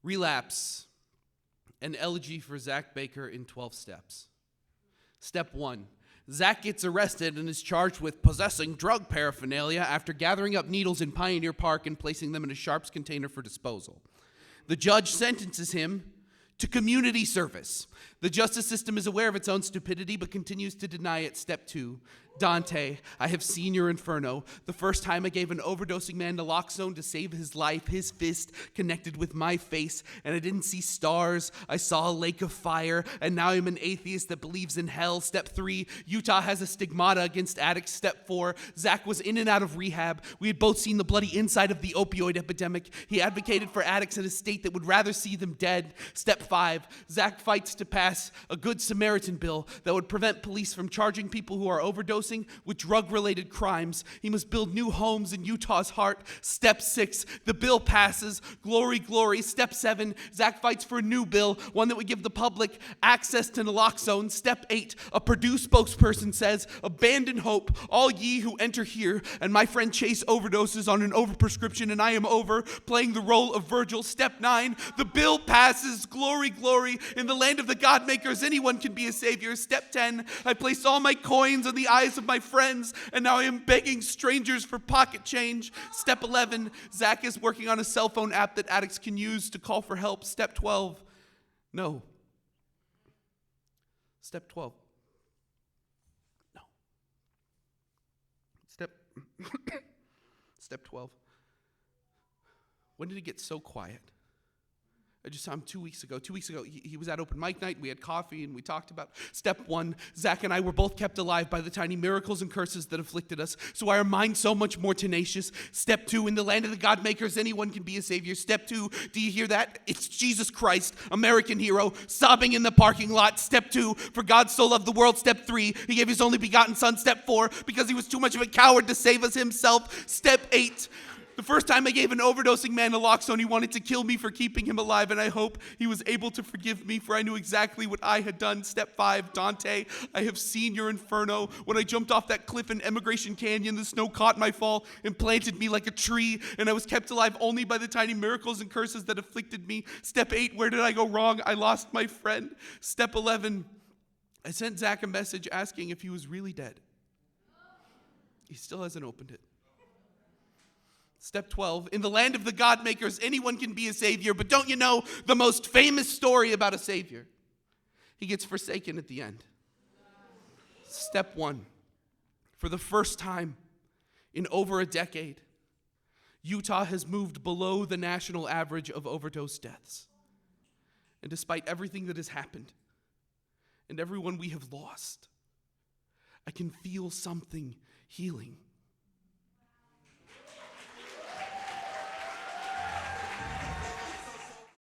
Relapse, an elegy for Zach Baker in 12 steps. Step 1. Zach gets arrested and is charged with possessing drug paraphernalia after gathering up needles in Pioneer Park and placing them in a Sharps container for disposal. The judge sentences him to community service. The justice system is aware of its own stupidity but continues to deny it. Step 2. Dante, I have seen your inferno. The first time I gave an overdosing man naloxone to save his life, his fist connected with my face, and I didn't see stars. I saw a lake of fire, and now I'm an atheist that believes in hell. Step 3, Utah has a stigmata against addicts. Step 4, Zach was in and out of rehab. We had both seen the bloody inside of the opioid epidemic. He advocated for addicts in a state that would rather see them dead. Step 5, Zach fights to pass a Good Samaritan bill that would prevent police from charging people who are overdosing with drug-related crimes. He must build new homes in Utah's heart. Step 6, the bill passes. Glory, glory. Step 7, Zach fights for a new bill, one that would give the public access to naloxone. Step 8, a Purdue spokesperson says, abandon hope, all ye who enter here. And my friend Chase overdoses on an overprescription, and I am over, playing the role of Virgil. Step 9, the bill passes. Glory, glory. In the land of the God makers, anyone can be a savior. Step 10, I placed all my coins on the eyes of my friends, and now I am begging strangers for pocket change. Step 11, Zach is working on a cell phone app that addicts can use to call for help. Step 12, no. Step 12, no. Step 12, when did it get so quiet? I just saw him 2 weeks ago. 2 weeks ago, he was at open mic night. We had coffee and we talked about step 1. Zach and I were both kept alive by the tiny miracles and curses that afflicted us. So why are mine so much more tenacious? Step 2, in the land of the God makers, anyone can be a savior. Step 2, do you hear that? It's Jesus Christ, American hero, sobbing in the parking lot. Step 2, for God so loved the world. Step 3, he gave his only begotten son. Step 4, because he was too much of a coward to save us himself. Step 8, the first time I gave an overdosing man naloxone, he wanted to kill me for keeping him alive, and I hope he was able to forgive me, for I knew exactly what I had done. Step 5, Dante, I have seen your inferno. When I jumped off that cliff in Emigration Canyon, the snow caught my fall and planted me like a tree, and I was kept alive only by the tiny miracles and curses that afflicted me. Step 8, where did I go wrong? I lost my friend. Step 11, I sent Zach a message asking if he was really dead. He still hasn't opened it. Step 12, in the land of the God makers, anyone can be a savior, but don't you know the most famous story about a savior? He gets forsaken at the end. Step 1, for the first time in over a decade, Utah has moved below the national average of overdose deaths. And despite everything that has happened and everyone we have lost, I can feel something healing.